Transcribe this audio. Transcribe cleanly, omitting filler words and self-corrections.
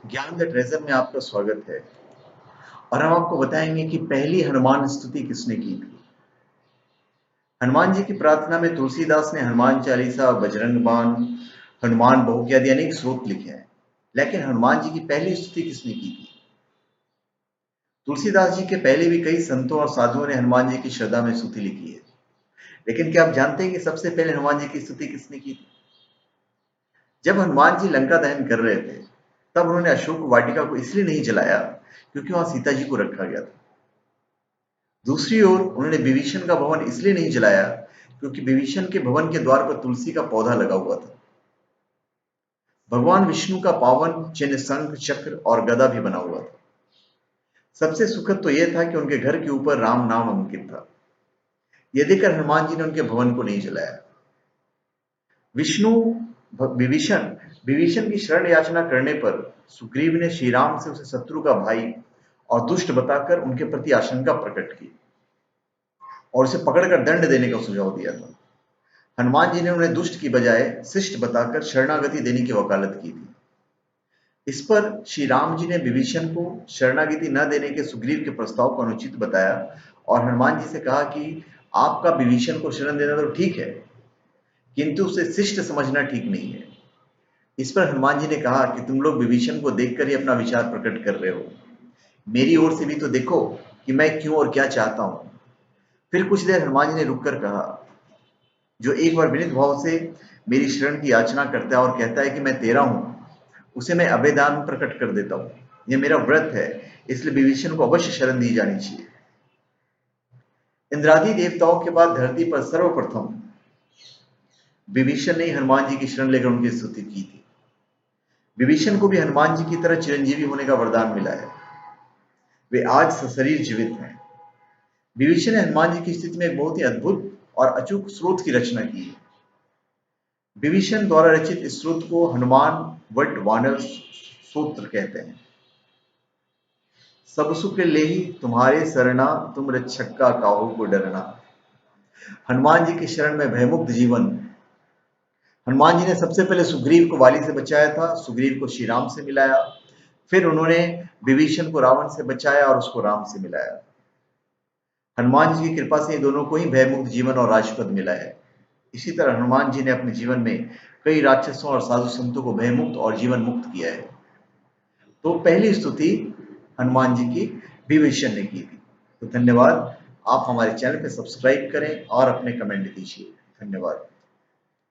ज्ञान the treasure में आपका स्वागत है। और हम आपको बताएंगे कि पहली हनुमान स्तुति किसने की थी। हनुमान जी की प्रार्थना में तुलसीदास ने हनुमान चालीसा, बजरंग बाण, हनुमान बहुज्ञ आदि अनेक स्रोत लिखे हैं। लेकिन हनुमान जी की पहली स्तुति किसने की थी? तुलसीदास जी के पहले भी कई संतों और साधुओं ने हनुमान जी की श्रद्धा में स्तुति लिखी है। लेकिन क्या आप जानते हैं कि सबसे पहले हनुमान जी की स्तुति किसने की थी? जब हनुमान जी लंका दहन कर रहे थे, तब उन्होंने अशोक वाटिका को इसलिए नहीं जलाया क्योंकि वहां सीता जी को रखा गया था। दूसरी ओर उन्होंने विभीषण का भवन इसलिए नहीं जलाया क्योंकि विभीषण के भवन के द्वार पर तुलसी का पौधा लगा हुआ था। भगवान विष्णु का पावन चिन्ह शंख, चक्र और गदा भी बना हुआ था। सबसे सुखद तो यह था कि उनके घर के ऊपर राम नाम अंकित था। यह देखकर हनुमान जी ने उनके भवन को नहीं जलाया। विष्णु विभीषण विभीषण की शरण याचना करने पर सुग्रीव ने श्री राम से उसे शत्रु का भाई और दुष्ट बताकर उनके प्रति आशंका प्रकट की और उसे पकड़कर दंड देने का सुझाव दिया था। हनुमान जी ने उन्हें दुष्ट की बजाय शिष्ट बताकर शरणागति देने की वकालत की थी। इस पर श्री राम जी ने विभीषण को शरणागति न देने के सुग्रीव के प्रस्ताव को अनुचित बताया और हनुमान जी से कहा कि आपका विभीषण को शरण देना तो ठीक है, किंतु उसे शिष्ट समझना ठीक नहीं है। इस पर हनुमान जी ने कहा कि तुम लोग विभीषण को देखकर ही अपना विचार प्रकट कर रहे हो। मेरी ओर से भी तो देखो कि मैं क्यों और क्या चाहता हूं। फिर कुछ देर हनुमान जी ने रुककर कहा, जो एक बार विनीत भाव से मेरी शरण की याचना करता है और कहता है कि मैं तेरा हूं, उसे मैं अभेदान प्रकट कर देता हूं। यह मेरा व्रत है, इसलिए विभीषण को अवश्य शरण दी जानी चाहिए। इंद्रादि देवताओं के बाद धरती पर सर्वप्रथम विभीषण ने हनुमान जी की शरण लेकर उनकी स्तुति की थी। विभीषण को भी हनुमान जी की तरह चिरंजीवी होने का वरदान मिला है। वे आज सशरीर जीवित हैं। विभीषण ने हनुमान जी की स्थिति में एक बहुत ही अद्भुत और अचूक स्रोत की रचना की है। विभीषण द्वारा रचित इस स्रोत को हनुमान वट वानर सूत्र कहते हैं। सब सुख लेहि तुम्हारे सरना, तुम रक्षक का काहू को डरना। हनुमान जी की शरण में भयमुक्त जीवन। हनुमान जी ने सबसे पहले सुग्रीव को वाली से बचाया था, सुग्रीव को श्री राम से मिलाया। फिर उन्होंने विभीषण को रावण से बचाया और उसको राम से मिलाया। हनुमान जी की कृपा से ये दोनों को ही भयमुक्त जीवन और राजपद मिला है। इसी तरह हनुमान जी ने अपने जीवन में कई राक्षसों और साधु संतों को भयमुक्त और जीवन मुक्त किया है। तो पहली स्तुति हनुमान जी की विभीषण ने की थी। तो धन्यवाद। आप हमारे चैनल पे सब्सक्राइब करें और अपने कमेंट दीजिए। धन्यवाद।